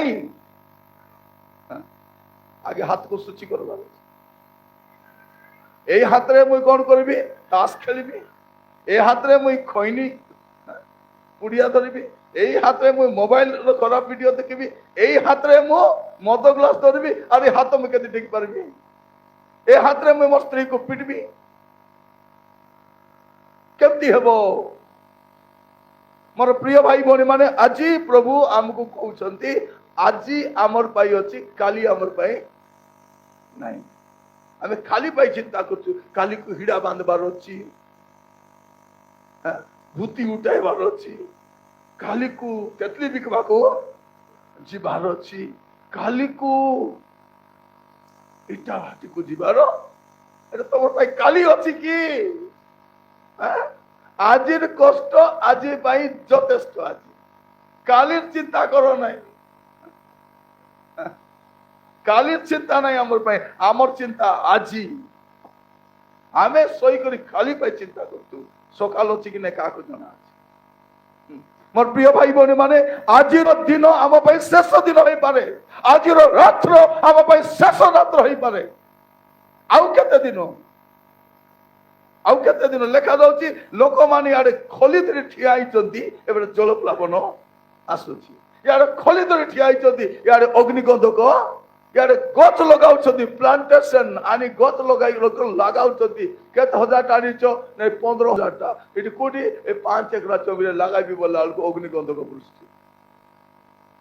নাই। আগে হাতକୁ ଶୁଚି କରିବାର ଅଛି। এই হাତରେ মুই কোন করবি? তাস খেলিবি। এই হাତରେ মুই খৈনি পুড়িয়া ধরিবি। এই হাতে মুই মোবাইল খারাপ ভিডিও দেখিবি। এই হাতে মু মদ গ্লাস ধরিবি। আর এই হাত মুই কেদি দেখি পারবি? এই হাতে মুই মোর স্ত্রীকে পিটবি। কেমতি হব? মোর প্রিয় ভাই ভଉଣୀ মানে আজি প্রভু আমকু কହୁଛନ୍ତି আজি আমর পাই ଅଛି কালি আমর পাই নাই। আমি খালি পাই চিন্তা করছি, কালিକୁ হিড়া বাঁধবার ଅଛି, ভূতি উঠাইবার ଅଛି, କାଲିକୁ କେତଲି ବିକବାକୁ ଯିବାର ଅଛି, କାଲିକୁ ଇଟା ଭାଟିକୁ ଯିବାର। এটা তোমার পাই কালি ଅଛି কি? আজির কষ্ট আজি পাই যথেষ্ট। আজি কালির চিন্তা করো নাই। কালির চিন্তা নাই আমার পাই, আমার চিন্তা আজি। আমি সই করি খালি পাই চিন্তা করতু সকাল হচ্ছে কি না কাকু জানা আছে। মোর প্রিয় ভাই ভଉଣୀ মানে আজির দিন আম পাই শেষ দিন হইপারে, আজির রাত্র আম পাই শেষ রাত্র হইপারে। আউ কেতে দিন, ଆଉ କେତେ ଦିନ ଲେଖା ଯାଉଛି ଲୋକମାନେ ଇଆଡେ ଖଲି ଧରି ଠିଆ ହେଇଛନ୍ତି, ଏବେ ଜଳପ୍ଲାବନ ଆସୁଛି। ଇଆଡେ ଖଲି ଧରି ଠିଆ ହେଇଛନ୍ତି, ଇଆଡେ ଅଗ୍ନିଗନ୍ଧକ, ଇଆଡେ ଗଛ ଲଗାଉଛନ୍ତି, ପ୍ଲାଣ୍ଟେସନ ଆଣି ଗଛ ଲଗାଇ ଲଗାଉଛନ୍ତି। କେତେ ହଜାରଟା ଆଣିଛ? ନାଇଁ 15,000ଟା। ଏଠି କୋଉଠି? ଏ 5 ଏକର ଜମିରେ ଲଗାଇବି ବୋଲା ବେଳକୁ ଅଗ୍ନିଗନ୍ଧକ ବୃଷ୍ଟି।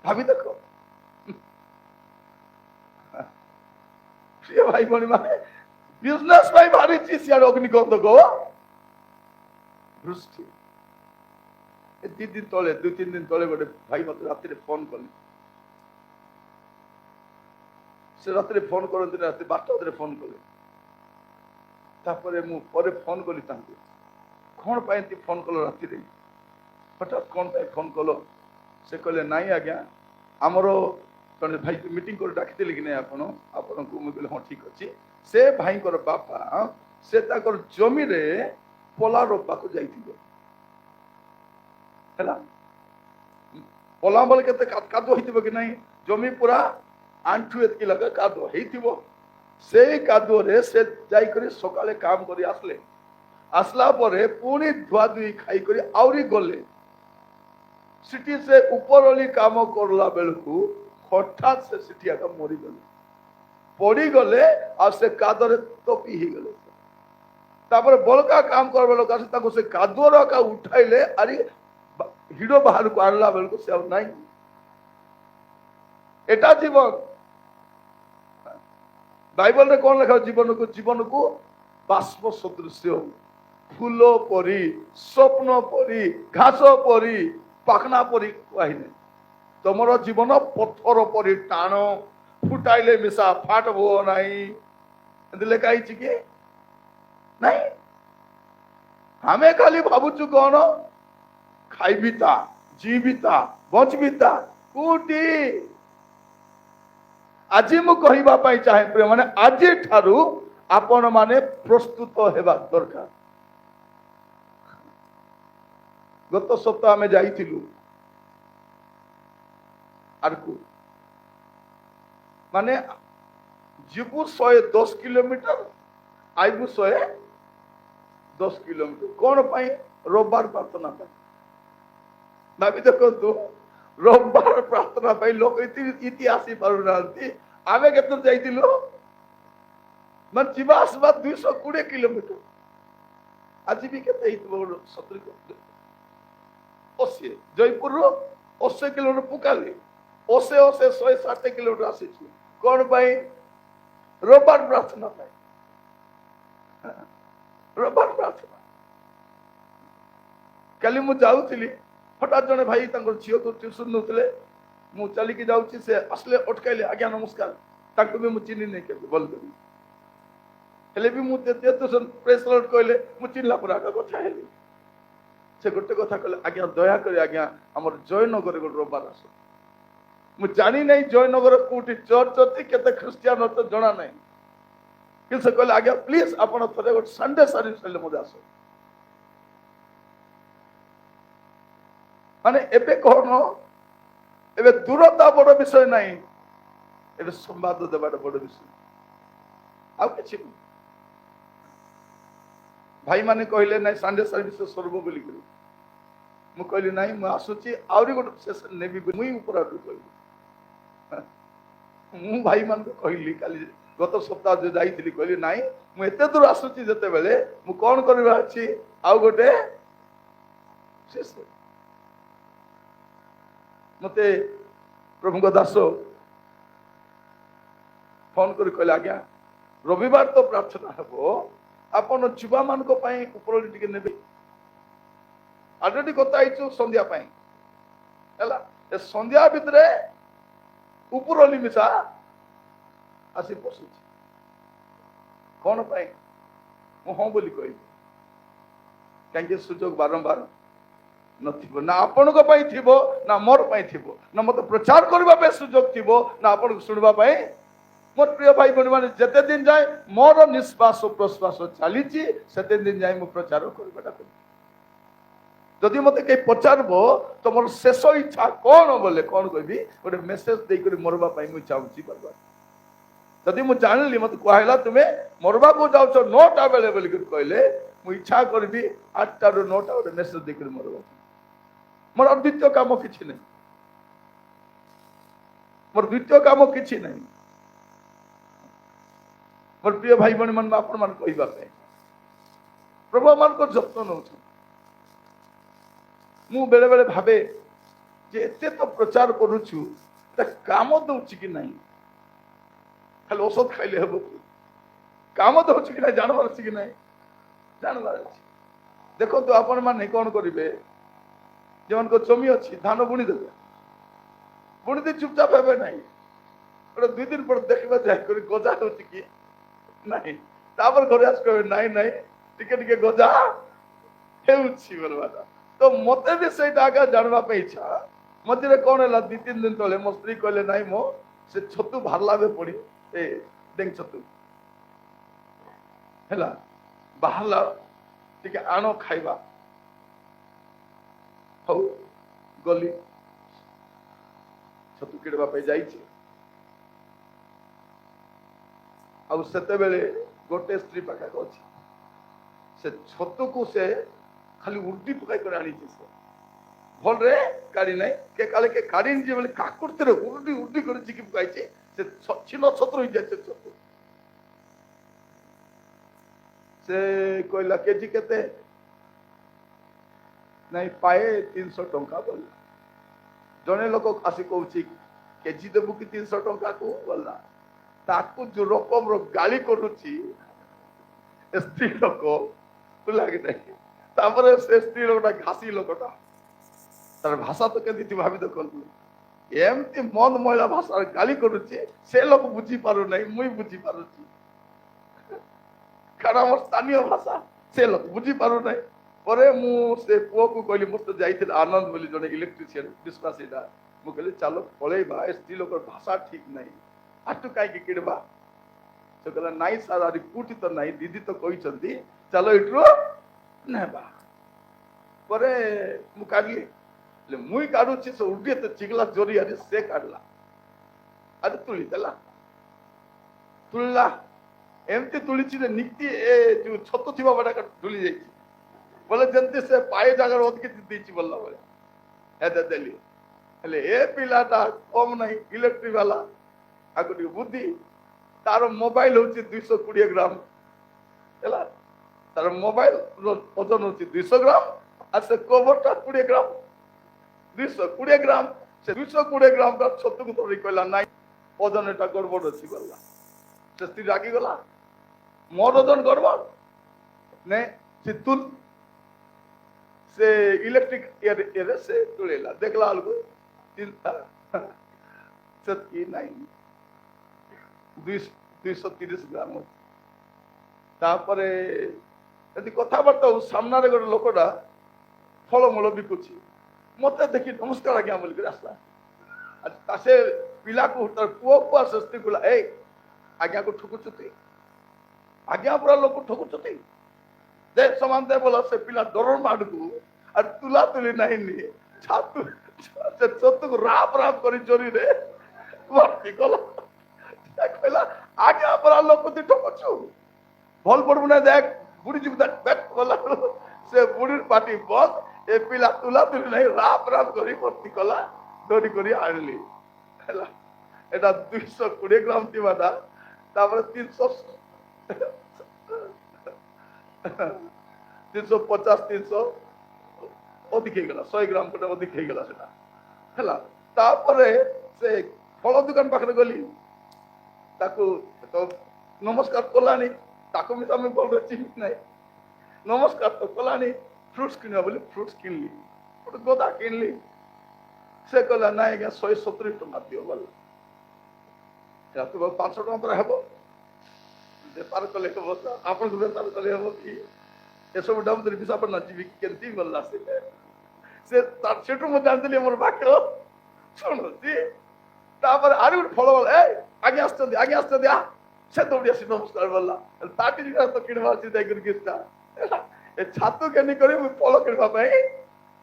ଭାବି ଦେଖ ପ୍ରିୟ ଭାଇ ଭଉଣୀ ମାନେ, বিজনেস পাই ভারিছি সিয়ার অগ্নিগন্ধক বৃষ্টি। দুই তিন দিন তলে গোটে ভাই মতো রাত্রে ফোন কলে। সে রাত্রে ফোন করতে রাতে 12টা ফোন কলে। তারপরে মু পরে ফোন কলি তাকে, কোন পাই ফোন কল রাত্রে, হঠাৎ কোন পাই ফোন কল? সে কলে নাই আজ্ঞা আমার ଜଣେ ଭାଇକୁ ମିଟିଂ କରି ଡାକିଥିଲେ କି ନାଇଁ ଆପଣଙ୍କୁ? ମୁଁ କହିଲି ହଁ ଠିକ ଅଛି। ସେ ଭାଇଙ୍କର ବାପା ସେ ତାଙ୍କର ଜମିରେ ପଲା ରୋପବାକୁ ଯାଇଥିଲେ ହେଲା। ପଲା ବୋଲେ କେତେ କାଦୁଅ ହେଇଥିବ କି ନାଇଁ? ଜମି ପୁରା ଆଣ୍ଠୁ ଏତିକି ଲାଗା କାଦୁଅ ହେଇଥିବ। ସେଇ କାଦୁଅରେ ସେ ଯାଇକରି ସକାଳେ କାମ କରି ଆସିଲେ। ଆସିଲା ପରେ ପୁଣି ଧୁଆ ଧୁଇ ଖାଇକରି ଆହୁରି ଗଲେ। ସେଠି ସେ ଉପରଓଳି କାମ କରଲା ବେଳକୁ ହଠାତ୍ ସେ ସେଠି ଆକା ମରିଗଲେ, ପଡିଗଲେ। ଆଉ ସେ କାଦୁଅରେ ତପି ହେଇଗଲେ। ତାପରେ ବଳକା କାମ କରିବା ଲୋକ ଆସି ତାଙ୍କୁ ସେ କାଦୁଅର ଆକା ଉଠାଇଲେ। ଆରି ହିଡ଼ ବାହାରକୁ ଆଣିଲା ବେଳକୁ ସେ ଆଉ ନାହିଁ। ଏଟା ଜୀବନ। ବାଇବଲରେ କଣ ଲେଖା? ଜୀବନକୁ ବାଷ୍ପ ସଦୃଶ୍ୟ, ଫୁଲ ପରି, ସ୍ୱପ୍ନ ପରି, ଘାସ ପରି, ପାଖନା ପରି କହିଲେ। ତମର ଜୀବନ ପଥର ପରି ଟାଣ, ফুটাইলে মিশা ফাটব নাই। এতে লেখা হয়েছে কি নাই? আমি খালি ভাবুছু কোন খাইবিতা, জীবিতা, বঞ্চবিতা কোটি। আজি মু কহিবা পাই চাহে প্রিয় মানে, আজি ঠারু আপন মানে প্রস্তুত হেবা দরকার। গত সপ্তাহ আমি যাইছিলু আরকু, মানে ଯିବୁ 110 কিলোমিটার, আইবু 110 কিলোমিটার। কোন পাই? রোববার প্রার্থনা পাই। ভাবি দেখন্তু রোববার প্রার্থনা পাই লোক ইতি আসি পারু নাহান্তি। আমি কেতে যাইতিলু মানে ଯିବା ଆସିବା 220 কিলোমিটার। আজি ବି କେତେ ହେଇଥିବ? 70 80 জয়পুরରୁ 80 কিলোমিটার পুকালি। 80 160 কিলোমিটার আসিଛୁ। কোন পাই? রোববার প্রার্থনা পাই। রোববার প্রার্থনা। কালি মু যাଉଥିଲି, হঠাৎ জনে ভাই ତାଙ୍କର ଝିଅକୁ ଟ୍ୟୁସନ ନଉଥିଲେ। ମୁଁ ଚାଲିକି ଯାଉଛି, ସେ ଆସିଲେ ଅଟକାଇଲେ। ଆଜ୍ଞା ନମସ୍କାର। ତାଙ୍କୁ ବି ମୁଁ ଚିହ୍ନି ନେଇ କେବେ ଭଲ କରି, ହେଲେ ବି ମୁଁ ପ୍ରେସ୍ ଲର୍ଡ କହିଲେ ମୁଁ ଚିହ୍ନିଲା ପରେ ଆଗ କଥା ହେଲି। ସେ ଗୋଟେ କଥା କହିଲେ, ଆଜ୍ଞା ଦୟାକରି ଆଜ୍ଞା ଆମର ଜୟନଗରରେ ଗୋଟେ ରବିବାର ଆସ। ମୁଁ ଜାଣି ନାହିଁ ଜୟନଗର କୋଉଠି ଚର୍ଚ୍ଚ ଅଛି, କେତେ ଖ୍ରୀଷ୍ଟିଆନ ଅଛି ଜଣା ନାହିଁ। କିନ୍ତୁ ସେ କହିଲେ ଆଜ୍ଞା ପ୍ଲିଜ ଆପଣ ଥରେ ଗୋଟେ ସଣ୍ଡେ ସର୍ଭିସ ହେଲେ ମୋତେ ଆସ। ମାନେ ଏବେ କଣ, ଏବେ ଦୂରତା ବଡ ବିଷୟ ନାହିଁ, ଏବେ ସମ୍ବାଦ ଦେବାଟା ବଡ ବିଷୟ, ଆଉ କିଛି ନୁହେଁ। ଭାଇମାନେ କହିଲେ ନାଇଁ ସଣ୍ଡେ ସର୍ଭିସ ସର୍ବ ବୋଲିକରି, ମୁଁ କହିଲି ନାଇଁ ମୁଁ ଆସୁଛି ଆହୁରି ଗୋଟେ ସେସନ ନେବି, ମୁଇଁ ଉପର ଆଡୁ କହିଲି। ମୁଁ ଭାଇମାନଙ୍କୁ କହିଲି କାଲି ଗତ ସପ୍ତାହ ଯୋଉ ଯାଇଥିଲି, କହିଲି ନାଇଁ ମୁଁ ଏତେ ଦୂର ଆସୁଛି ଯେତେବେଳେ ମୁଁ କଣ କରିବା ଅଛି ଆଉ ଗୋଟେ ଶେଷ। ମତେ ପ୍ରଭୁଙ୍କ ଦାସ ଫୋନ କରି କହିଲେ ଆଜ୍ଞା ରବିବାର ତ ପ୍ରାର୍ଥନା ହେବ, ଆପଣ ଯୁବାମାନଙ୍କ ପାଇଁ ଉପରଓଳି ଟିକେ ନେବେ। ଅଲରେଡି କଥା ହେଇଛୁ ସନ୍ଧ୍ୟା ପାଇଁ ହେଲା, ଏ ସନ୍ଧ୍ୟା ଭିତରେ ଉପରଓଳି ମିଶା ଆସି ବସୁଛି। କଣ ପାଇଁ? ମୁଁ ହଁ ବୋଲି କହିଲି, କାହିଁକି ସୁଯୋଗ ବାରମ୍ବାର ନଥିବ, ନା ଆପଣଙ୍କ ପାଇଁ ଥିବ ନା ମୋର ପାଇଁ ଥିବ, ନା ମତେ ପ୍ରଚାର କରିବା ପାଇଁ ସୁଯୋଗ ଥିବ ନା ଆପଣଙ୍କୁ ଶୁଣିବା ପାଇଁ। ମୋର ପ୍ରିୟ ଭାଇ ଭଉଣୀ ମାନେ, ଯେତେ ଦିନ ଯାଏ ମୋର ନିଶ୍ୱାସ ପ୍ରଶ୍ୱାସ ଚାଲିଛି ସେତେ ଦିନ ଯାଏ ମୁଁ ପ୍ରଚାର କରିବାଟା କରିବି। ଯଦି ମତେ କେହି ପଚାରିବ ତମର ଶେଷ ଇଚ୍ଛା କଣ ବୋଲେ କଣ କହିବି, ଗୋଟେ ମେସେଜ ଦେଇକରି ମରବା ପାଇଁ ମୁଁ ଚାହୁଁଛି ବାରବାର। ଯଦି ମୁଁ ଜାଣିଲି ମତେ କୁହାହେଲା ତୁମେ ମରବାକୁ ଯାଉଛ 9ଟା ବେଳେ ବୋଲିକରି କହିଲେ, ମୁଁ ଇଚ୍ଛା କରିବି 8ଟାରୁ 9ଟା ଗୋଟେ ମେସେଜ ଦେଇକରି ମରବା। ମୋର ଦ୍ୱିତୀୟ କାମ କିଛି ନାହିଁ, ମୋର ଦ୍ୱିତୀୟ କାମ କିଛି ନାହିଁ। ମୋର ପ୍ରିୟ ଭାଇ ଭଉଣୀ ମାନେ, ଆପଣ ମାନେ କହିବା ପାଇଁ ପ୍ରଭୁ ମାନଙ୍କ ଯତ୍ନ ନେଉଛନ୍ତି। ମୁଁ ବେଳେ ବେଳେ ଭାବେ ଯେ ଏତେ ତ ପ୍ରଚାର କରୁଛୁ, ତା କାମ ଦଉଛି କି ନାହିଁ? ଖାଲି ଔଷଧ ଖାଇଲେ ହେବ କି? କାମ ଦଉଛି କି ନାହିଁ ଜାଣିବାର ଅଛି କି ନାହିଁ? ଜାଣିବାର ଅଛି। ଦେଖନ୍ତୁ ଆପଣ ମାନେ କଣ କରିବେ, ଯେଉଁମାନଙ୍କ ଜମି ଅଛି ଧାନ ବୁଣି ଦେବେ, ବୁଣି ଦେଇ ଚୁପଚାପ ହେବେ ନାହିଁ, ଗୋଟେ 2 ଦିନ ପରେ ଦେଖିବା ଯାଇକରି ଗଜା ହଉଛି କି ନାହିଁ, ତାପରେ ଘରେ ଆସି କହିବେ ନାଇଁ ନାଇଁ ଟିକେ ଟିକେ ଗଜା ହେଉଛି ବୋଲବାଟା। ତ ମତେ ବି ସେଇଟା ଆଗା ଜାଣିବା ପାଇଁ ଇଚ୍ଛା। ମଝିରେ କଣ ହେଲା, 2-3 ଦିନ ତଳେ ମୋ ସ୍ତ୍ରୀ କହିଲେ ନାଇଁ ମୋ ସେ ଛତୁ ବାହାରିଲା ବେ ପଡି, ଏ ଡେଙ୍ଗ ଛତୁ ହେଲା ବାହାରିଲା, ଟିକେ ଆଣ ଖାଇବା। ହଉ ଗଲି ଛତୁ କିଣିବା ପାଇଁ ଯାଇଛି, ଆଉ ସେତେବେଳେ ଗୋଟେ ସ୍ତ୍ରୀ ପାଖରେ ଅଛି, ସେ ଛତୁକୁ ସେ ଖାଲି ଉର୍ଦି ପକାଇ କରି ଆଣିଛି। ସେ ଭଲରେ କାଢି ନାହିଁ, କେ କାଳେ କେ କାଢିନି ଯେ ବୋଲେ କାକୁଡିରେ ଉର୍ଦି ଉର୍ଦି କରି ଚିକି ପକାଇଛି, ସେ ଛିନ ଛତ୍ର ହେଇଯାଇଛି ଛତୁ। ସେ କହିଲା କେଜି କେତେ? ନାଇଁ ପାଏ 300 ଟଙ୍କା ବୋଲିଲା। ଜଣେ ଲୋକ ଆସି କହୁଛି କେଜି ଦେବୁ କି 300 ଟଙ୍କାକୁ ଗଲା, ତାକୁ ଯୋଉ ରକମର ଗାଳି କରୁଛି ସ୍ତ୍ରୀ ଲୋକ ଲାଗି ନାହିଁ। ତାପରେ ସେ ସ୍ତ୍ରୀ ଲୋକଟା ଘାସି ଲୋକଟା, ତାର ଭାଷା ତ କେମିତି ଭାବି ଦେଖନ୍ତୁ, ଏମିତି ମନ୍ଦ ମହିଳା ଭାଷାରେ ଗାଳି କରୁଛି, ସେ ଲୋକ ବୁଝି ପାରୁନାହିଁ, ମୁଇଁ ବୁଝି ପାରୁଛି, କାରଣ ଆମର ସ୍ଥାନୀୟ ଭାଷା ସେ ଲୋକ ବୁଝି ପାରୁନାହିଁ। ପରେ ମୁଁ ସେ ପୁଅକୁ କହିଲି, ମୋର ତ ଯାଇଥିଲା ଆନନ୍ଦ ବୋଲି ଜଣେ ଇଲେକ୍ଟ୍ରିସିଆନ ବିଶ୍ୱାସୀଟା, ମୁଁ କହିଲି ଚାଲ ପଳେଇବା, ଏ ସ୍ତ୍ରୀ ଲୋକର ଭାଷା ଠିକ ନାହିଁ, ଆଠୁ କାହିଁକି କିଣିବା? ସେ କହିଲା ନାଇଁ ସାର୍ ଆଜି କୋଉଠି ତ ନାହିଁ, ଦିଦି ତ କହିଛନ୍ତି ଚାଲ ଏଠୁ ନେବା। ପରେ ମୁଁ କାଢିଲି, ମୁଇଁ କାଢୁଛି ସେ ଉର୍ଦି ଏତେ ଚିଗଲା ଜୋରିଆରେ ସେ କାଢିଲା, ଆଜି ତୁଳି ଦେଲା, ତୁଳିଲା ଏମିତି ତୁଳିଛି ଯେ ନିକ୍ତି ଏ ଯୋଉ ଛତୁ ଥିବା ବାଟା ତୁଳି ଯାଇଛି, ବୋଲେ ଯେମିତି ସେ ପାଏ ଜାଗାରେ ଅତିକି ଦେଇଛି ବୋଲା ଭଳିଆ ଏତେ ଦେଲି। ହେଲେ ଏ ପିଲାଟା କମ ନାହିଁ, ଇଲେକ୍ଟ୍ରିକ ବାଲା, ଆକୁ ଟିକେ ବୁଦ୍ଧି, ତାର ମୋବାଇଲ ହଉଛି 220 ଗ୍ରାମ ହେଲା, ତାର ମୋବାଇଲ ଓଜନ ହଉଛି 200 ଗ୍ରାମ, আর সে কবরটা 20 গ্রাম, 220 গ্রাম, সে 220 গ্রাম ছতুକୁ ଧରି କହିଲା ନାଇଁ ଓଜନ এটা ଗଡ଼ବଡ଼ ଅଛି ଗଲା। ସେ ସ୍ତ୍ରୀ ରାଗିଗଲା, ମୋର ଓଜନ ଗଡ଼ବଡ଼ ନେ ସେ ତୁଲ, ସେ ଇଲେକ୍ଟ୍ରିକ ଇଏରେ ସେ ତୁଳେଇଲା, ଦେଖିଲା ବେଳକୁ ଚିନ୍ତା ସେତିକି ନାହିଁ, 230 ଗ୍ରାମ। ତାପରେ ଯଦି କଥାବାର୍ତ୍ତା ସାମ୍ନାରେ ଗୋଟେ ଲୋକଟା ଫଳମୂଳ ବିକୁଛି, ମତେ ଦେଖି ନମସ୍କାର ଆଜ୍ଞା ବୋଲିକରି ଆସିଲା। ସେ ପିଲାକୁ ତାର ପୁଅକୁ ଆସ ସ୍ତ୍ରୀ କହିଲା, ଏଇ ଆଜ୍ଞାକୁ ଠକୁଛନ୍ତି, ଆଜ୍ଞା ପୁରା ଲୋକ ଠକୁଛନ୍ତି, ଦେ ସମାନ ଦେ ବୋଲା। ସେ ପିଲା ଡର ମାଡକୁ আর তুলা তুলি নাইনি, ସେ ଚତୁକୁ ରାପ ରାପ କରି ଚୋରିରେ ଭର୍ତ୍ତି କଲା। କହିଲା ଆଜ୍ଞା ପରା ଲୋକ ତୁ ଠକୁଛୁ, ଭଲ ପଡବୁ ନା, ଦେখ ବୁଢୀ ଯିବୁ ଗଲା। ସେ ବୁଢୀର ପାଟି ବନ୍ଦ, ଏ ପିଲା ତୁଲା ତୁଲି ନାହିଁ, ରାପ ରାପ କରି ଭର୍ତ୍ତି କଲା, ଧରି କରି ଆଣିଲି। ହେଲା এটা 220 গ্রাম ଥିବାଟା ତାପରେ 350 300 ଅଧିକ ହେଇଗଲା, 100 ଗ୍ରାମ ଗୋଟେ ଅଧିକ ହେଇଗଲା ସେଟା। ହେଲା ତାପରେ ସେ ଫଳ ଦୋକାନ ପାଖରେ ଗଲି, ତାକୁ ତ ନମସ୍କାର କଲାନି, ତାକୁ ବି ତମେ ଭଲ ଚିହ୍ନି ନାହିଁ, ନମସ୍କାର ତ କଲାନି, ଫ୍ରୁଟ୍ସ କିଣିବା ବୋଲି ଫ୍ରୁଟ୍ସ କିଣିଲି, ଗୋଟେ ଗଦା କିଣିଲି। ସେ କହିଲା ନାଇଁ ଆଜ୍ଞା 170 ଟଙ୍କା ଦିଅ ଗଲା। 500 ଟଙ୍କା ପରେ ହେବ, ବେପାର କଲେ ହେବ, ଆପଣଙ୍କୁ ବେପାର କଲେ ହେବ କି? ଏସବୁ ଡାଉନ ବିଶାଖାପାଟଣା ଯିବି କେମିତି ଗଲା ସେ ସେଠୁ ମୁଁ ଜାଣିଥିଲି ମୋର ବାକ୍ୟ ଶୁଣୁଛି। ତାପରେ ଆରି ଗୋଟେ ଫଳ ଆଜ୍ଞା ଆସିଛନ୍ତି ଆଜ୍ଞା ଆସିଛନ୍ତି, ସେ ଦୌଡ଼ି ଆସି ନମସ୍କାର ଗଲା। ତାଟି ତ କିଣିବା ଅଛି ଯାଇକରି ଗୀତା ଏ ଛାତୁ କେନି କରି ମୁଁ ଫଳ କିଣିବା ପାଇଁ,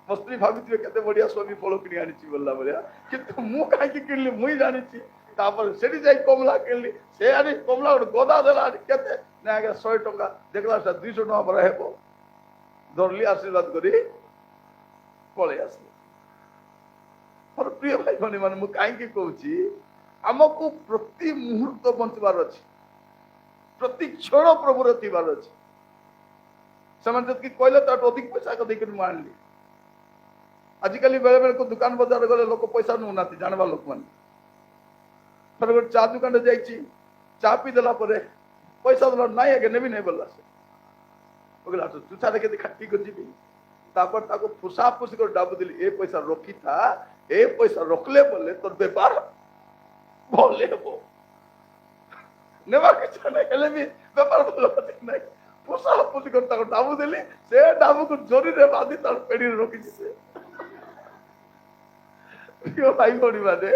ମୋ ସ୍ତ୍ରୀ ଭାବିଥିବେ କେତେ ବଢିଆ ସ୍ୱାମୀ ଫଳ କିଣି ଆଣିଛି ଗଲା ଭଳିଆ, କିନ୍ତୁ ମୁଁ କାହିଁକି କିଣିଲି ମୁଁ ଜାଣିଛି। ତାପରେ ସେଠି ଯାଇ କମଳା କିଣିଲି, ସେ ଆଣି କମଳା ଗୋଟେ ଗଦା ଦେଲା, କେତେ ନା ଆଜ୍ଞା 100 ଟଙ୍କା, ଦେଖିଲା 200 ଟଙ୍କା ପରେ ହେବ, ଧରଲି ଆଶୀର୍ବାଦ କରି ପଳେଇ ଆସିଲି। ମୋର ପ୍ରିୟ ଭାଇ ଭଉଣୀ ମାନେ, ମୁଁ କାହିଁକି କହୁଛି ଆମକୁ ପ୍ରତି ମୁହୂର୍ତ୍ତ ବଞ୍ଚିବାର ଅଛି, ପ୍ରତି କ୍ଷଣ ପ୍ରଭୁର ଥିବାର ଅଛି। ସେମାନେ ଯଦି କହିଲେ ତାଠୁ ଅଧିକ ପଇସା ଦେଇକରି ମୁଁ ଆଣିଲି। ଆଜିକାଲି ବେଳେ ବେଳେ ଦୋକାନ ବଜାର ଗଲେ ଲୋକ ପଇସା ନେଉନାହାନ୍ତି, ଜାଣିବା ଲୋକମାନେ। ଥରେ ଗୋଟେ ଚା ଦୋକାନରେ ଯାଇଛି, ଚା ପିଇ ଦେଲା ପରେ ପଇସା ଦେଲା, ନାଇଁ ଆଜ୍ଞା ନେବି ନାଇଁ ବୋଲା। ସେ କହିଲା ତୁଷାରେ କେତେ ଖାଟି ଯିବି। ତାପରେ ତାକୁ ଫୁସା ଫୁସି କରି ଡାବୁ ଦେଲି, ଏ ପଇସା ରଖିଥା, ଏ ପଇସା ରଖିଲେ ବୋଲେ ତୋର ବେପାର ଭଲ ହେବ। ନେବା କିଛି ନାହିଁ, ହେଲେ ବି ବେପାର ଭଲ ନାହିଁ। ଫୁସା ଫୁସି କରି ତାକୁ ଡାବୁ ଦେଲି, ସେ ଡାବୁକୁ ଜରିରେ ବାନ୍ଧି ତାର ପେଡିରେ ରଖିଛି। ସେ ଭାଇ ଭଉଣୀ ମାନେ,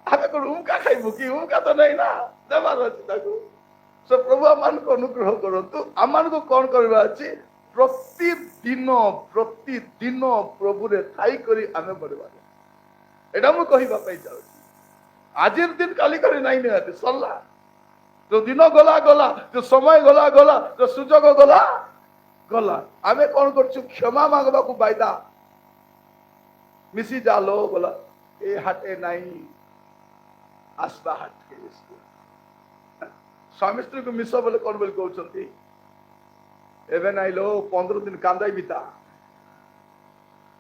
ଆମେ କଣ ଉମକା ଖାଇବୁ କି? ଉମକା ତ ନାଇଁ ନା, ଦେବାର ଅଛି ତାକୁ। ସେ ପ୍ରଭୁ ଆମମାନଙ୍କୁ ଅନୁଗ୍ରହ କରନ୍ତୁ। ଆମମାନଙ୍କୁ କଣ କରିବା ଅଛି? ପ୍ରତିଦିନ ପ୍ରଭୁରେ ଥାଇ କରି ଆମେ ବଢିବା। ଏଇଟା ମୁଁ କହିବା ପାଇଁ ଚାହୁଁଛି। ଆଜିର ଦିନ କାଲି କରି ନାଇଁ ନିହାତି ସରିଲା। ଯୋଉ ଦିନ ଗଲା ଗଲା, ଯୋଉ ସମୟ ଗଲା ଗଲା, ଯୋଉ ସୁଯୋଗ ଗଲା ଗଲା। ଆମେ କଣ କରୁଛୁ? କ୍ଷମା ମାଗବାକୁ ବାଇଦା ମିଶି ଯାଲୋ ବୋଲା, ଏ ହାଟେ ନାଇଁ আসবা হাটকে। স্বামী স্ত্রীকে ମିଶ ବୋଲେ କଣ ବୋଲି କହୁଛନ୍ତି? ଏବେ ନାଇଁ ଲୋ 15 ଦିନ କାନ୍ଦାଇ ବିତା,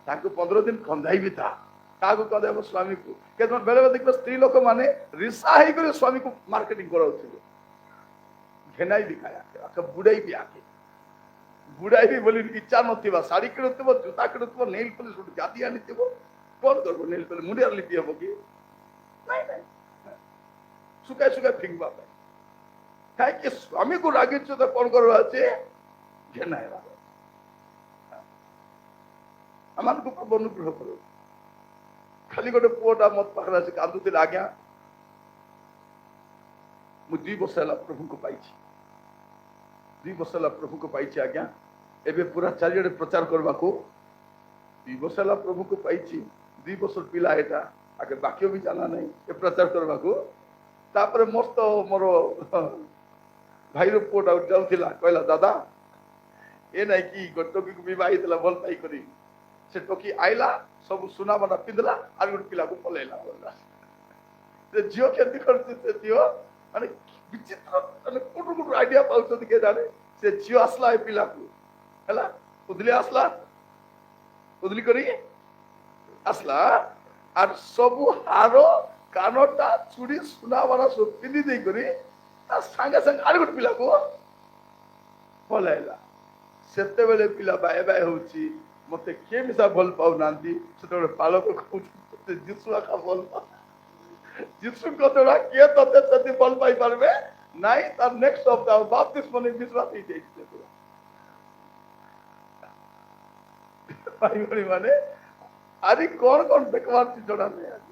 ତାଙ୍କୁ 15 ଦିନ କନ୍ଦାଇ ବିତା। କାହାକୁ କନ୍ଦାଇବ? ସ୍ୱାମୀକୁ। କେତେ ବେଳେ ବେଳେ ଦେଖିବ ସ୍ତ୍ରୀ ଲୋକମାନେ ରିସା ହେଇକରି ସ୍ୱାମୀକୁ ମାର୍କେଟିଂ କରାଉଥିବେ, ଘେନାଇ ବି ଖାୟା ବୁଡାଇ ବି ଆକେ, ବୁଡାଇ ବି ବୋଲି ଇଚ୍ଛା ନଥିବା, ଶାଢୀ କିଣୁଥିବ, ଜୋତା କିଣୁଥିବ, ନେଇଲ ପଲିସ ଗୋଟେ ଜାତି ଆଣିଥିବ, କଣ କରିବ? ନେଇଲ ପଲିସ ମୁଣ୍ଡିଆରେ ଲିପି ହବ କି? ନାଇଁ ନାଇଁ, শুকাই শুকাই ফিঙ্গবা পাই। কাইকি স্বামীকে রাগিଛୁ ତ କଣ କରିବା ଅଛି? ଘେନାଇବା। ଆମମାନଙ୍କୁ ପ୍ରଭୁ ଅନୁଗ୍ରହ କରୁ। ଖାଲି ଗୋଟେ ପୁଅଟା ମୋ ପାଖରେ ଆସି କାନ୍ଦୁଥିଲା, ଆଜ୍ଞା ମୁଁ 2 ବର୍ଷ ହେଲା ପ୍ରଭୁଙ୍କୁ ପାଇଛି, 2 ବର୍ଷ ହେଲା ପ୍ରଭୁଙ୍କୁ ପାଇଛି ଆଜ୍ଞା, ଏବେ ପୁରା ଚାରିଆଡେ ପ୍ରଚାର କରିବାକୁ 2 ବର୍ଷ ହେଲା ପ୍ରଭୁଙ୍କୁ ପାଇଛି, 2 ବର୍ଷର ପିଲା ଏଟା, ଆগে ବାକ୍ୟ ବି ଜାଣା ନାହିଁ, ଏ ପ୍ରଚାର କରିବାକୁ। ତାପରେ ମସ୍ତ ମୋର ଭାଇର ପୁଅଟା ଯାଉଥିଲା, କହିଲା ଦାଦା ଏ ନାଇଁ କି ଗୋଟେ ଟୋକିକୁ ବିବାହ ହେଇଥିଲା ଭଲ ପାଇ କରି, ସେ ଟୋକି ଆଇଲା, ସବୁ ସୁନା ବନା ପିନ୍ଧିଲା, ଆଉ ଗୋଟେ ପିଲାକୁ ପଲେଇଲା। ସେ ଝିଅ କେମିତି କରୁଛି? ସେ ଝିଅ ମାନେ ବିଚିତ୍ର, ମାନେ କୋଟୁ କୋଟୁ ଆଇଡିଆ ପାଉଛନ୍ତି କିଏ ଜାଣେ। ସେ ଝିଅ ଆସିଲା ଏ ପିଲାକୁ, ହେଲା ଉଦଲି ଆସିଲା, ଉଦଲି କରି ଆସିଲା, আর ସବୁ ହାର କାନଟା ଚୁଡ଼ି ସୁନା ବାନା ସବୁ ପିନ୍ଧି ଦେଇକରି ତା ସାଙ୍ଗେ ସାଙ୍ଗେ ଆର ଗୋଟେ ପିଲାକୁ ପଳାଇଲା। ସେତେବେଳେ ପିଲା ବାଏ ବାଏ ହଉଛି, ମତେ କିଏ ମିଶା ଭଲ ପାଉନାହାନ୍ତି। ସେତେବେଳେ ପାଳକ କହୁଛି ଯୀଶୁ ଆକା ଭଲ ପାଉ, ଯୀଶୁଙ୍କ ଦ୍ୱାରା କିଏ ତତେ ସେଠି ଭଲ ପାଇ ପାରିବେ ନାଇଁ। ତାର ନେକ୍ସଟ ସପ୍ତାହ ବାପ୍ତିସ୍ମ ନେଇ ବିଶ୍ୱାସ ହେଇଯାଇଛି। ଭାଇ ଭଉଣୀ ମାନେ, ଆଜି କଣ କଣ ଦେଖିବାର ଜଣା ନାହିଁ। ଆଜି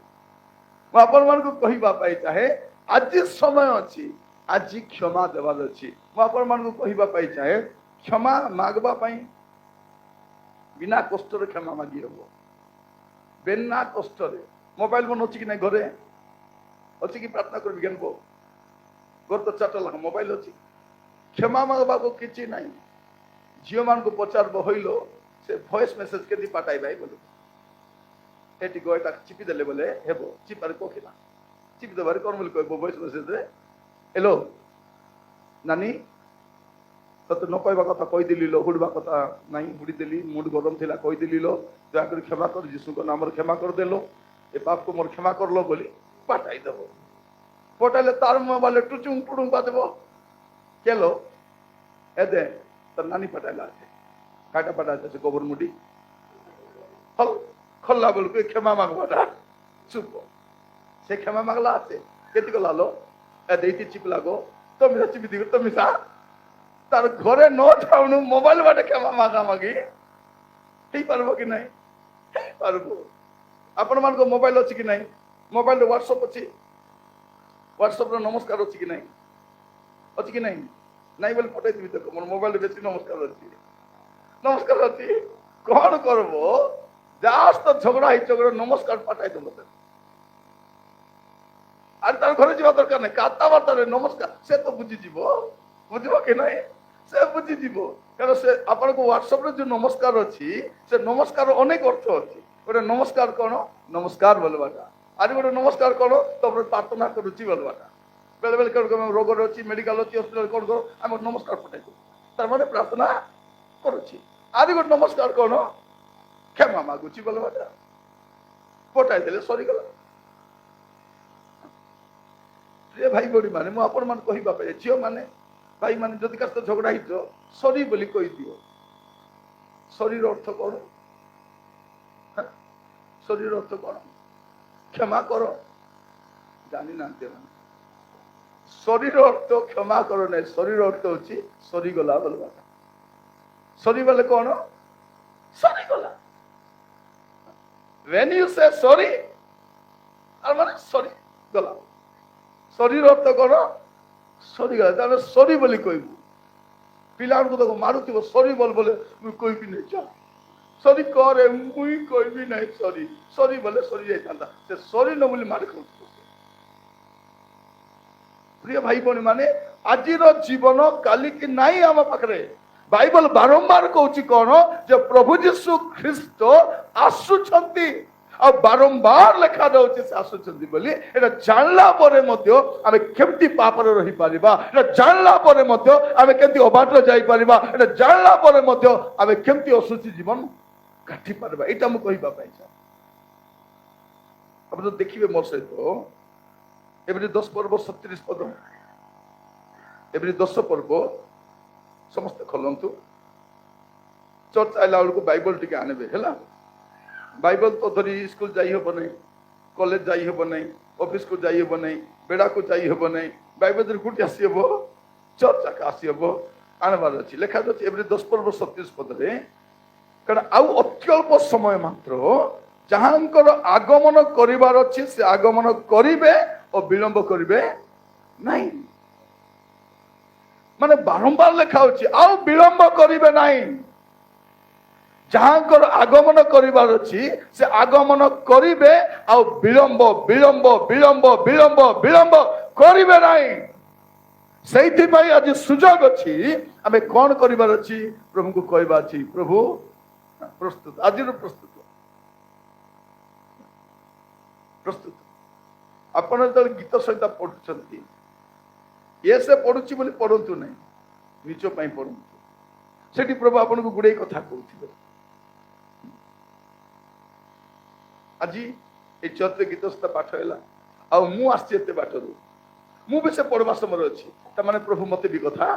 ମୁଁ ଆପଣ ମାନଙ୍କୁ କହିବା ପାଇଁ ଚାହେଁ, ଆଜି ସମୟ ଅଛି, ଆଜି କ୍ଷମା ଦେବାର ଅଛି। ମୁଁ ଆପଣ ମାନଙ୍କୁ କହିବା ପାଇଁ ଚାହେଁ, କ୍ଷମା ମାଗବା ପାଇଁ ବିନା କଷ୍ଟରେ କ୍ଷମା ମାଗି ହବ। ବିନା କଷ୍ଟରେ ମୋବାଇଲ ଫୋନ ଅଛି କି ନାଇଁ ଘରେ? ଅଛି କି ପ୍ରାର୍ଥନା କରିବି କେନ ଘର ତ 4ଟା ଲେଖା ମୋବାଇଲ ଅଛି। କ୍ଷମା ମାଗବାକୁ କିଛି ନାହିଁ। ଝିଅ ମାନଙ୍କୁ ପଚାରବ ହଇଲ ସେ ଭଏସ ମେସେଜ କେମିତି ପାଠାଇ ଭାଇ ବୋଲ ଏଠି ଗଏଟା ଚିପି ଦେଲେ ବୋଲେ ହେବ ଚିପାରେ କୋକିନା ଚିପି ଦେବାରେ କଣ ବୋଲି କହିବ ଭଏସ ମେସେଜରେ ହେଲୋ ନାନୀ ତତେ ନ କହିବା କଥା କହିଦେଲି लो ହୁଡବା କଥା ନାଇଁ ହୁଡିଦେଲି ମୁଣ୍ଡ ଗରମ ଥିଲା କହିଦେଲି लो ଦୟାକରି କ୍ଷମା କର ଯୀଶୁଙ୍କ ନାମରେ କ୍ଷମା କରିଦେଲ ଏ ପାପକୁ ମୋର କ୍ଷମା କରଲ ବୋଲି ପାଠାଇ ଦେବ। ପଠାଇଲେ ତାର ମୋବାଇଲ ଟୁଚୁଙ୍ଗ ଟୁଡୁଙ୍ଗ ବାଜବ କେଲୋ ଏଦେ तर नानी पटाइला काटा पटा से गोबर मुडी हल खल्ला बोल के क्षमा मांगवाटा चुप से क्षमा मांगला आते केति को लालो ए देती चिप लागो तो मेरा चिप दिगो तो मिसा तार घरे न थाउनु मोबाइल बाटे क्षमा मागा मागी हेई पारबो कि नाही हेई पारबो आपण मान को मोबाइल अछि कि नाही मोबाइल व्हाट्सएप अछि व्हाट्सएप रो नमस्कार अछि कि नाही अछि कि नाही नहीं बोले पठाई देवी देख मोर मोबाइल बेसी नमस्कार अच्छी नमस्कार अच्छी कौन करबो जास्त झगड़ा ही झगड़ा नमस्कार पठाई दो मत আর তার ঘরে যাওয়া দরকার নাই কথাবার্তা নমস্কার সে তো বুঝি যাব বুঝব কি নাই সে বুঝি যাব কারণ সে আপনার হোয়াটসঅ্যাপ যে নমস্কার ଅଛି সে নমস্কার অনেক অর্থ ଅଛି ଗୋଟେ নমস্কার কোন নমস্কার বলবাটা আর ଗୋଟେ নমস্কার কোন তোমরা প্রার্থনা করুছি বলবাটা বেলে বেলে কোন রোগ ଅଛି মেডিকাল ଅଛି হসপিটাল কোন কর আমি নমস্কার পঠাই দেব তার মানে প্রার্থনা করুছি আর ଗୋଟେ নমস্কার কোন ক্ষমা মাগুছি বলবাটা পঠাই দেলে সরি গলা प्रिय भाई बड़ी माने मु आपण मान कहिबा पे झियो माने भाई माने जदि का झगड़ा हितो सॉरी बोली कहि दियो शरीर अर्थ कोन शरीर अर्थ कोन क्षमा करो जानि नाते माने शरीर अर्थ क्षमा करो नै शरीर अर्थ होची सॉरी गला बोलबा सॉरी बोले कोन सॉरी गला when you say sorry আর মানে সরি গলা शरीर अर्थ कौन सरी गला सरी बोली कहबू पिला तो मारुथ सरी बोल बोले मुझे कहबी नहीं जा सरी करे मुई कहबी नहीं सरी सरी बोले सरी जाता से सरी न बोली मार खाऊ प्रिय भाई बहनी माने आज जीवन काली की नाई आम पाखे बाइबल बारंबार कहूँ कौन जे प्रभु जीशु ख्रीस्ट आसुछंती आ बारंबार लेखा जाउछि से आसुछंती बोली एटा जानला परे मध्य आमे केमती पापरे रही परिबा एटा जानला परे मध्य आमे केमती अबाट जाई परिबा एटा जानला परे मध्य आमे केमती असुचि जीवन काटी परिबा एटा मु कहिबा पाइ छ अब तो देखिबे मोर सहित एबरी 10 पर्व 37 पद एबरी 10 पर्व समस्त खोलंतु चर्च आइला को बाइबल टिके आनेबे हला बाइबल तो धरी स्कूल जाई हो नहीं कॉलेज जाई हो नहीं ऑफिस को जाई हो नहीं बेड़ा को जाई हो नहीं बाइबल धरी गुटी आसी हो चर्च आका आसी हो आनबार अछि लेखा अछि एवरी 10 पर्व 37 पद रे कारण आउ अत्यल्प समय मात्र जहांकर आगमन करिवार अछि से आगमन करिवे और विलंब करिवे नहीं माने बारंबार लेखा अछि आउ विलंब करिवे नहीं जहांकर आगमन करिवार अछि से आगमन करिवे आ विलंब विलंब विलंब विलंब विलंब करिवे नहीं सेइथि पई आज सुजोग अछि आमे कोन करिवार अछि प्रभु को कहबा अछि प्रभु प्रस्तुत आजिर प्रस्तुत प्रस्तुत आपण तो गीत सहित पढुछंती ये से पढुछि बोली पढंतु नहीं निज पई पढंतु सेठी प्रभु आपण को गुडे कथा कहउथिबे आज ये चर्च गीत पाठ है आ मु आसते बाटर मु भी से पढ़वा समय अच्छी तमाने प्रभु मत भी कथा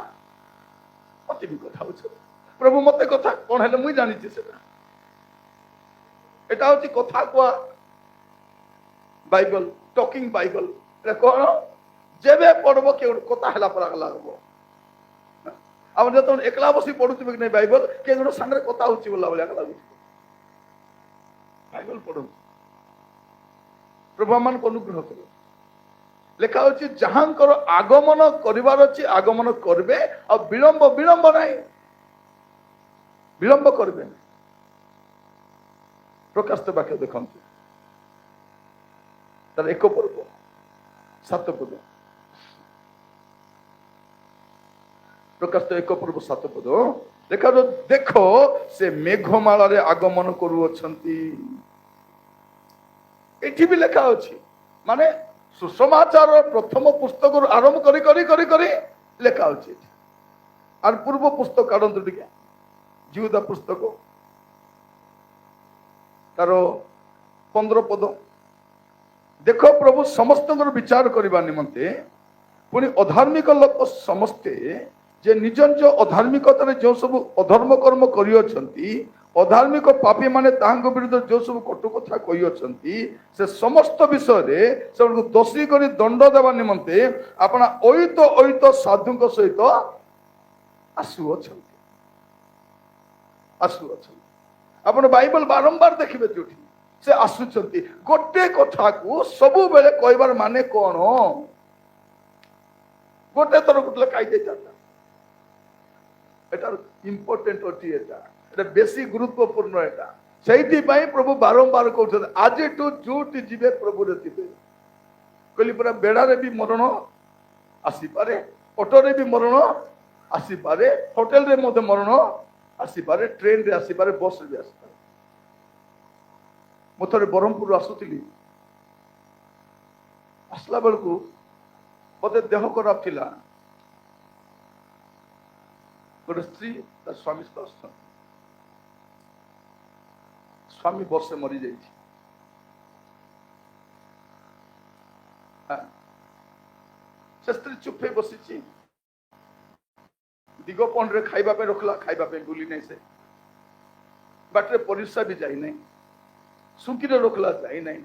प्रभु मत कथा कौन है मुझे जानी एटा हूँ कथा कुआ बाइबल टॉकिंग बाइबल कौन जेबे पढ़ब के कथा है लगब आम जो एकला बसी पढ़ुवे कि नहीं बाइबल किए गोटे सांगे कथा हो लगुच बाइबल पढ़ु प्रभु मान को अनुग्रह कर लेखा होची जहांकर आगमन करिवार अछि आगमन करबे आ विलंब विलंब नहीं विलंब करबे प्रकाशित वाक्य देखंतु ତାର 1 ପର୍ବ 7 ପଦ, ପ୍ରକାଶ 1 ପର୍ବ 7 ପଦ ଦେଖାଯାଉ। ଦେଖ ସେ ମେଘମାଳାରେ ଆଗମନ କରୁଅଛନ୍ତି। ଏଠି ବି ଲେଖା ଅଛି, ମାନେ ସୁସମାଚାର ପ୍ରଥମ ପୁସ୍ତକରୁ ଆରମ୍ଭ କରି କରି କରି କରି ଲେଖା ଅଛି ଏଠି। আর পূর্ব পুস্তক কাঢ়ନ୍ତୁ ଟିକେ, জিহুদা পুস্তକ তার 15 পদ। দেখ প্রভু ସମସ୍ତଙ୍କର ବିଚାର କରିବା ନିମନ୍ତେ ପୁଣି ଅଧାର୍ମିକ ଲୋକ ସମସ୍ତେ ଯେ ନିଜ ନିଜ ଅଧାର୍ମିକତାରେ ଯେଉଁ ସବୁ ଅଧର୍ମ କର୍ମ କରିଅଛନ୍ତି, ଅଧାର୍ମିକ ପାପୀ ମାନେ ତାହାଙ୍କ ବିରୁଦ୍ଧରେ ଯେଉଁ ସବୁ କଟୁ କଥା କହିଅଛନ୍ତି, ସେ ସମସ୍ତ ବିଷୟରେ ସେମାନଙ୍କୁ ଦୋଷୀ କରି ଦଣ୍ଡ ଦେବା ନିମନ୍ତେ ଆପଣ ଐତ ଐତ ସାଧୁଙ୍କ ସହିତ ଆସୁଅଛନ୍ତି। ଆପଣ ବାଇବଲ ବାରମ୍ବାର ଦେଖିବେ ଯୋଉଠି ସେ ଆସୁଛନ୍ତି। ଗୋଟେ କଥାକୁ ସବୁବେଳେ କହିବାର ମାନେ କଣ? ଗୋଟେ ଥର ଗୋଟେ କହିଦେଇଥାନ୍ତା, ଏଟାର ଇମ୍ପୋର୍ଟାଣ୍ଟ ଅଛି, এটা ବେଶୀ ଗୁରୁତ୍ୱପୂର୍ଣ୍ଣ। এটা ସେଇଥିପାଇଁ ପ୍ରଭୁ ବାରମ୍ବାର କହୁଛନ୍ତି ଆଜିଠୁ ଯୋଉଠି ଯିବେ ପ୍ରଭୁରେ ଯିବେ। କହିଲି ପୁରା ବେଡାରେ ବି ମରଣ ଆସିପାରେ, ଅଟୋରେ ବି ମରଣ ଆସିପାରେ, ହୋଟେଲରେ ମଧ୍ୟ ମରଣ ଆସିପାରେ, ଟ୍ରେନରେ ଆସିପାରେ, ବସରେ ବି ଆସିପାରେ। ମୁଁ ଥରେ ବ୍ରହ୍ମପୁରରୁ ଆସୁଥିଲି, ଆସିଲା ବେଳକୁ ମୋତେ ଦେହ ଖରାପ ଥିଲା। ଗୋଟେ ସ୍ତ୍ରୀ ତାର ସ୍ୱାମୀ ସହିତ ଆସୁଛନ୍ତି। ସ୍ୱାମୀ ବର୍ଷେ ମରିଯାଇଛି। ସେ ସ୍ତ୍ରୀ ଚୁପ ହେଇ ବସିଛି। ଦିଗପହଣ୍ଡରେ ଖାଇବା ପାଇଁ ରଖିଲା, ଖାଇବା ପାଇଁ ବୁଲି ନାହିଁ। ସେ ବାଟରେ ପରିସ୍ରା ବି ଯାଇନାହିଁ, ସୁଙ୍କିରେ ରଖିଲା ଯାଇନାହିଁ,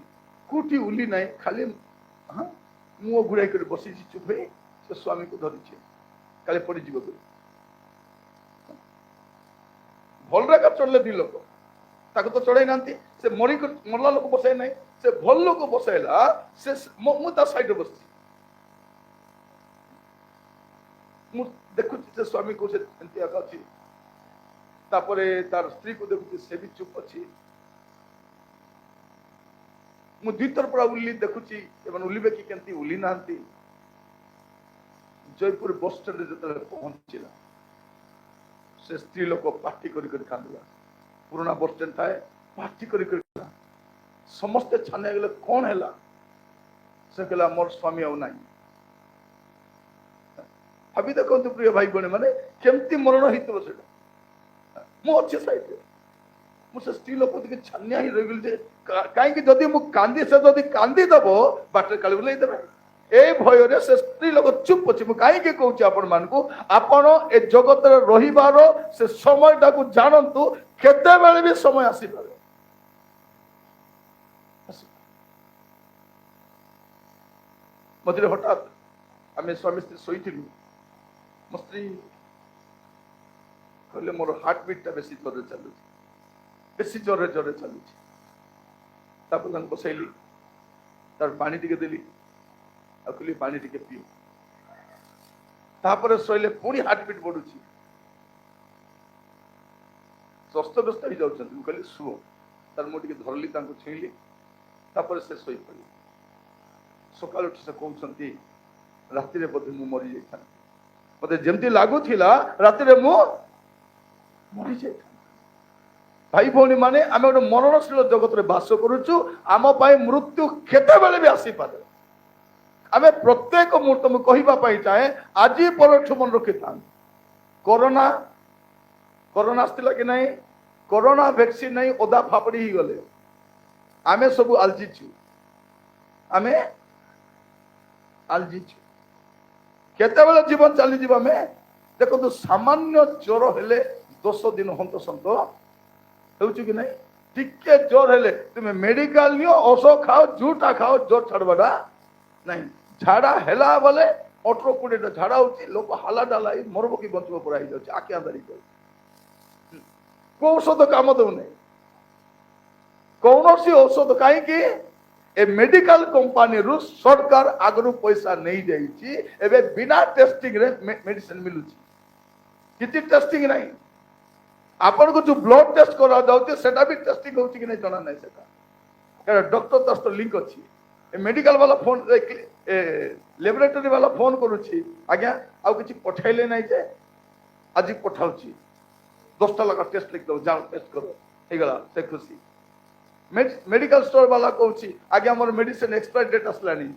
କୋଉଠି ଉଲି ନାହିଁ, ଖାଲି ମୁହଁ ଘୁରାଇ କରି ବସିଛି ଚୁପ ହେଇ। ସେ ସ୍ୱାମୀକୁ ଧରିଛି, କାଳେ ପଡିଯିବ ବୋଲି। ଭଲରେ ଏକା ଚଢିଲେ 2 ଲୋକ, ତାକୁ ତ ଚଢେଇ ନାହାନ୍ତି। ସେ ମରଲା ଲୋକ ବସାଇ ନାହିଁ, ସେ ଭଲ ଲୋକ ବସାଇଲା। ସେ ମୁଁ ତା ସାଇଡରେ ବସିଛି। ମୁଁ ଦେଖୁଛି ସେ ସ୍ୱାମୀକୁ ସେ ଏମିତି ଏକା ଅଛି। ତାପରେ ତାର ସ୍ତ୍ରୀକୁ ଦେଖୁଛି, ସେ ବି ଚୁପ ଅଛି। ମୁଁ 2 ଥର ପୁରା ଉଲି ଦେଖୁଛି, ସେମାନେ ଉଲିବେ କି କେମିତି ଉଲି ନାହାନ୍ତି। ଜୟପୁର ବସ୍ ଷ୍ଟାଣ୍ଡରେ ଯେତେବେଳେ ପହଞ୍ଚିଲା, ସେ ସ୍ତ୍ରୀ ଲୋକ ପାଟି କରି କରି କାନ୍ଦିଲା। ପୁରୁଣା ବସ୍ ଷ୍ଟାଣ୍ଡ ଥାଏ, ପାଟି କରି କରି ସମସ୍ତେ ଛାନିଆ ଗଲେ, କଣ ହେଲା? ସେ କହିଲା ମୋର ସ୍ୱାମୀ ଆଉ ନାହିଁ। ଭାବି ଦେଖନ୍ତୁ ପ୍ରିୟ ଭାଇ ଭଉଣୀ ମାନେ, କେମିତି ମରଣ ହେଇଥିବ ସେଟା। ମୁଁ ଅଛି ସାଇଡରେ, ମୁଁ ସେ ସ୍ତ୍ରୀ ଲୋକ ଟିକେ ଛାନିଆ ହିଁ ରହିଗଲି ଯେ କାହିଁକି ଯଦି ମୁଁ କାନ୍ଦି, ସେ ଯଦି କାନ୍ଦିଦବ ବାଟରେ କାଳି ବୁଲେଇ ଦେବେ। এই ଭୟରେ ସେ ସ୍ତ୍ରୀ ଲୋକ ଚୁପ ଅଛି। ମୁଁ କାହିଁକି କହୁଛି ଆପଣ ମାନଙ୍କୁ, ଆପଣ ଏ ଜଗତରେ ରହିବାର ସେ ସମୟଟାକୁ ଜାଣନ୍ତୁ। କେତେବେଳେ ବି ସମୟ ଆସିପାରେ। ମଝିରେ ହଠାତ୍ ଆମେ ସ୍ୱାମୀ ସ୍ତ୍ରୀ ଶୋଇଥିଲୁ। ମୋ ସ୍ତ୍ରୀ କହିଲେ ମୋର ହାର୍ଟ ବିଟ୍ଟା ବେଶୀ ଜୋରରେ ଚାଲୁଛି, ବେଶୀ ଜୋରରେ ଜୋରରେ ଚାଲୁଛି। ତାପରେ ତାଙ୍କୁ ବସେଇଲି, ତାର ପାଣି ଟିକେ ଦେଲି, ଆଉ କହିଲି ପାଣି ଟିକେ ପିଅ। ତାପରେ ଶୋଇଲେ, ପୁଣି ହାର୍ଟ ବିଟ୍ ବଢୁଛି, ଅସ୍ତବ୍ୟସ୍ତ ହେଇଯାଉଛନ୍ତି। ମୁଁ କହିଲି ଶୁଅ। ତାର ମୁଁ ଟିକେ ଧରିଲି, ତାଙ୍କୁ ଛୁଇଁଲି, ତାପରେ ସେ ଶୋଇପଡିଲି। ସକାଳୁ ଉଠି ସେ କହୁଛନ୍ତି ରାତିରେ ବୋଧେ ମୁଁ ମରିଯାଇଥାନ୍ତି। ମତେ ଯେମିତି ଲାଗୁଥିଲା ରାତିରେ ମୁଁ ମରିଯାଇଥାନ୍ତି। ଭାଇ ଭଉଣୀ ମାନେ, ଆମେ ଗୋଟେ ମରଣଶୀଳ ଜଗତରେ ବାସ କରୁଛୁ। ଆମ ପାଇଁ ମୃତ୍ୟୁ କେତେବେଳେ ବି ଆସିପାରେ। ଆମେ ପ୍ରତ୍ୟେକ ମୁହୂର୍ତ୍ତ, ମୁଁ କହିବା ପାଇଁ ଚାହେଁ, ଆଜି ପରଠୁ ମନେ ରଖିଥାନ୍ତି। କରୋନା ଆସିଥିଲା କି ନାହିଁ? କରୋନା ଭ୍ୟାକ୍ସିନ ନାହିଁ, ଅଦା ଫାପଡି ହେଇଗଲେ। ଆମେ ସବୁ ଆଲଜିଛୁ, ଆମେ ଆଲଜିଛୁ। କେତେବେଳେ ଜୀବନ ଚାଲିଯିବ ଆମେ ଦେଖନ୍ତୁ। ସାମାନ୍ୟ ଜ୍ୱର ହେଲେ 10 ଦିନ ହନ୍ତସନ୍ତ ହେଉଛି କି ନାହିଁ? ଟିକେ ଜ୍ୱର ହେଲେ ତୁମେ ମେଡିକାଲ ନିଅ, ଔଷଧ ଖାଅ, ଯୋଉଟା ଖାଅ, ଜ୍ୱର ଛାଡବାଟା ନାହିଁ। ଝାଡା ହେଲା ବୋଲେ 18-20ଟା ଝାଡା ହଉଛି, ଲୋକ ହାଲା ଡାଲା ହେଇ ମରବ କି ବଞ୍ଚିବ ପୁରା ହେଇଯାଉଛି, ଆଖି ଆନ୍ଧାରି ଯାଉଛି। କୋଉ ଔଷଧ କାମ ଦଉନାହିଁ, କୌଣସି ଔଷଧ। କାହିଁକି? ଏ ମେଡିକାଲ କମ୍ପାନୀରୁ ସରକାର ଆଗରୁ ପଇସା ନେଇଯାଇଛି। ଏବେ ବିନା ଟେଷ୍ଟିଂରେ ମେଡିସିନ ମିଳୁଛି, କିଛି ଟେଷ୍ଟିଂ ନାହିଁ। ଆପଣଙ୍କୁ ଯୋଉ ବ୍ଲଡ ଟେଷ୍ଟ କରାଯାଉଛି, ସେଟା ବି ଟେଷ୍ଟିଂ ହଉଛି କି ନାହିଁ ଜଣା ନାହିଁ। ସେଟା କାରଣ ଡକ୍ଟର ତା ସହିତ ଲିଙ୍କ ଅଛି। मेडिकल वाला फोन लेबोरेटरी वाला फोन करुच्ची आज्ञा आउ किसी पठाइले ना जे आज पठाऊँ 10टा लगा टेस्ट लिख दो जाओ टेस्ट करो ହେଇଗଲା ସେ ଖୁସି मेडिकल स्टोर वाला कहूँ आज्ञा मोर मेडिसिन एक्सपायर डेट आसलानी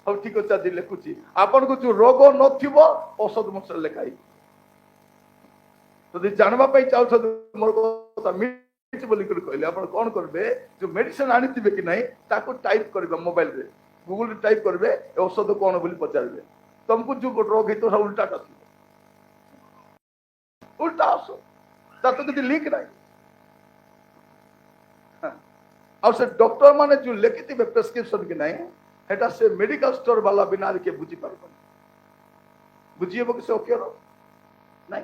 हौ ठीक अच्छे आज लिखुची आपन को जो रोग नथिबो औषध मसर लेखाई जदि जानबा पई चाहू मोर कथा मिछ बोली कर कहले आपण कोन करबे जो मेडिसिन आनिथिबे कि नहीं ताको टाइप करबे मोबाइल रे गूगल रे टाइप करबे औषध कोन बोली पचारबे तुमको जो रोग है तो उल्टा आसो उल्टा आसो तातो किछि लिंक नहीं और से डॉक्टर माने जो लिखिथिबे प्रेस्क्रिप्शन कि नहीं हेटा से मेडिकल स्टोर वाला बिना के बुझी पारबन बुझिएबो कि से ओके रो नहीं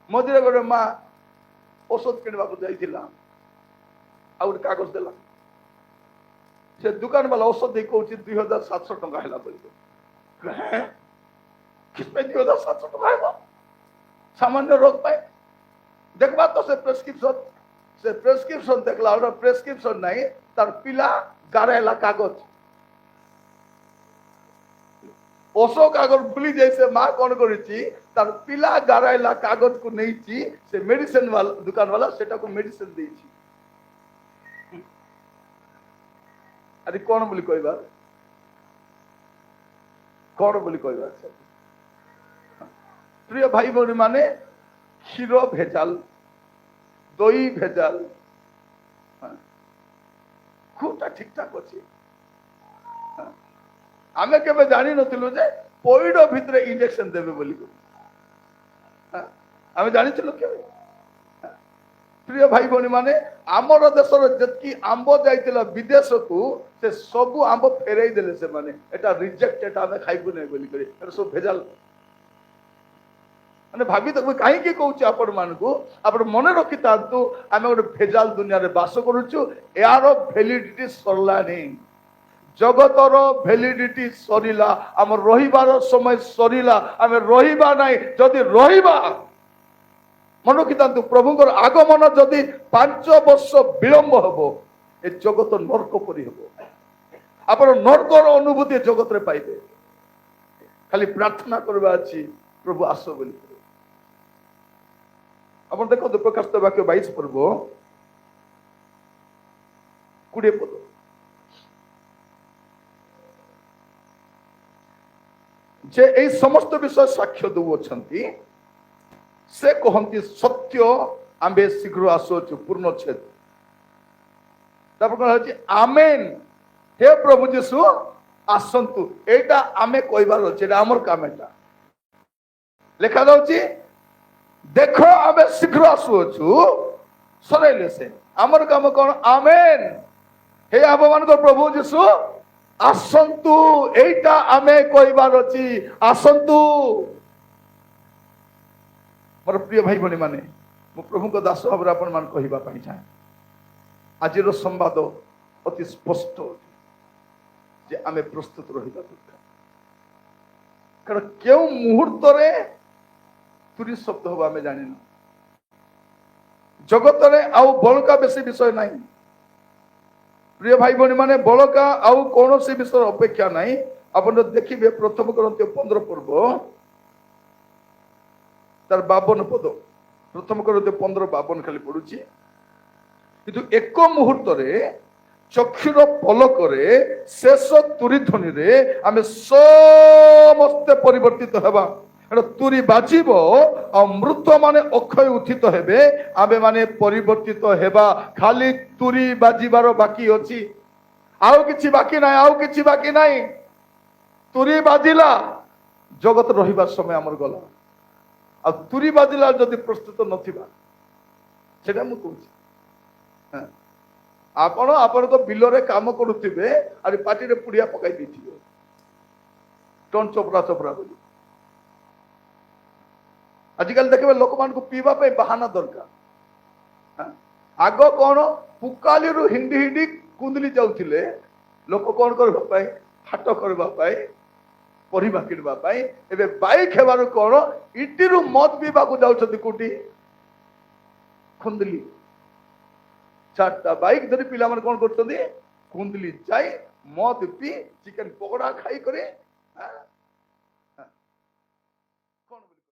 मझे गोटे माँ औषध किणवा जाइला आ गोटे कागज देला से दुकान वाला औषध दे कहूँ 2700 टंका है किसमें 2700 टंका है सामान्य रोग पाए देखबा तो से प्रेस्क्रिप्शन देखला प्रेस्क्रिप्शन नहीं तार पिला गारेला कागज ओसो कागज भूली जैसे माँ कौन करी तार पिला गाराइला कागज को नहीं से मेडिसिन वाला दुकान वाला सेटा को मेडिसिन दे अरे कौन बोली कहबार कौन बोली कहबार प्रिय भाई भौणी माने क्षीर भेजाल दही भेजाल खूबटा ठीक ठाक अच्छी आम के जानी नु जे पैड भितर इंजेक्शन देवे बोली आम जानी के प्रिय भाई भौणी माने आमर देशर जी आंब जाइला विदेश को से सबू आंब फेरई देले से माने एटा रिजेक्ट एटा आम खाइबु नहीं बोली करी सब भेजाल माने भाभी तो कहीं कहूँ आपण मानू आप मन रखी था आम गोटे भेजाल दुनिया रे बास करुचु यार भैलिडिटी सरलानी जगतर भैलिडिटी सरीला आम रहिबार समय सरीला आम रहिबा नहीं जदि रहिबा मन रखी था प्रभुंकर आगमन जदि 5 वर्ष विलंब हबो ए जगत नर्क परी हबो आपण नर्कर अनुभूति जगत रे पाइबे खाली प्रार्थना करबा अछि प्रभु आसो बोली अपन देखो प्रकाशित वाक्य 22 पर्व 20 पद जे ए समस्त विषय साक्ष्य दउछंती से कहंती सत्य आंबे शीघ्र आसोच पूर्ण छेद आमेन हे प्रभु जीशु आसंतु एटा आमे कहबार अछि हमर काम एटा लिखा जाउची देखो आमे शीघ्र आसुछु सरेले से हमर काम कोन आमेन हे आबमान को प्रभु जीशु आसंतु एटा आमे कहबार अछि आसंतु मोर प्रिय भाई भनी माने मो प्रभु को दास भाव आपण मान कहबा पाई चाहे आज संवाद अति स्पष्ट जे आमे प्रस्तुत रहिबा दरकार कारण केउ मुहूर्त रे तुरी शब्द हो आमे जानि न जगत रे आउ बळका बेसी विषय नाही प्रिय भाई भनी माने बळका आउ कोनोसी विषय अपेक्षा नाही आपण देखिबे प्रथम ग्रंथ 15 पर्व तार 52 पद प्रथम ग्रंथ 15 52 खाली पडुची किंतु एक मुहूर्त रे चक्षुर पलक रे शेष तुरी ध्वनि रे आमे समस्त परिवर्तित हेबा तुरी बाजिब आ मृत माने अक्षय उत्थित हेबे आमे माने परिवर्तित हेबा खाली तुरी बाजिबार बाकी अछि आउ किछि बाकी नाही आउ किछि बाकी नाही तुरी बाजिला जगत रहिबा समय हमर गला आ तुरी बाजिला जदि प्रस्तुत नथिबा सेटा मु कहूछि आपण आपण तो बिलो रे काम करूथिबे आरि पाटी रे पुड़िया पकाई दिथिबे टन चोपड़ा चोपड़ा बोली आजिकल देखिए लोक मान को पीवा पे बहाना दरकार आग कौन पुकाली रु हिंडी हिंडी कुंदली जाउथिले लोक कौन करबा पाए हाट करबा पाए परिबा किनबा पाए एबे बाइक हेबार कौन इटी रु मद पीबा को जाउछथि कोटी कुंदली चारटा बाइक धरी पिला मन कौन करछथि कुंदली जाई ମଦ ପି ଚିକେନ ପକୋଡା ଖାଇ କରି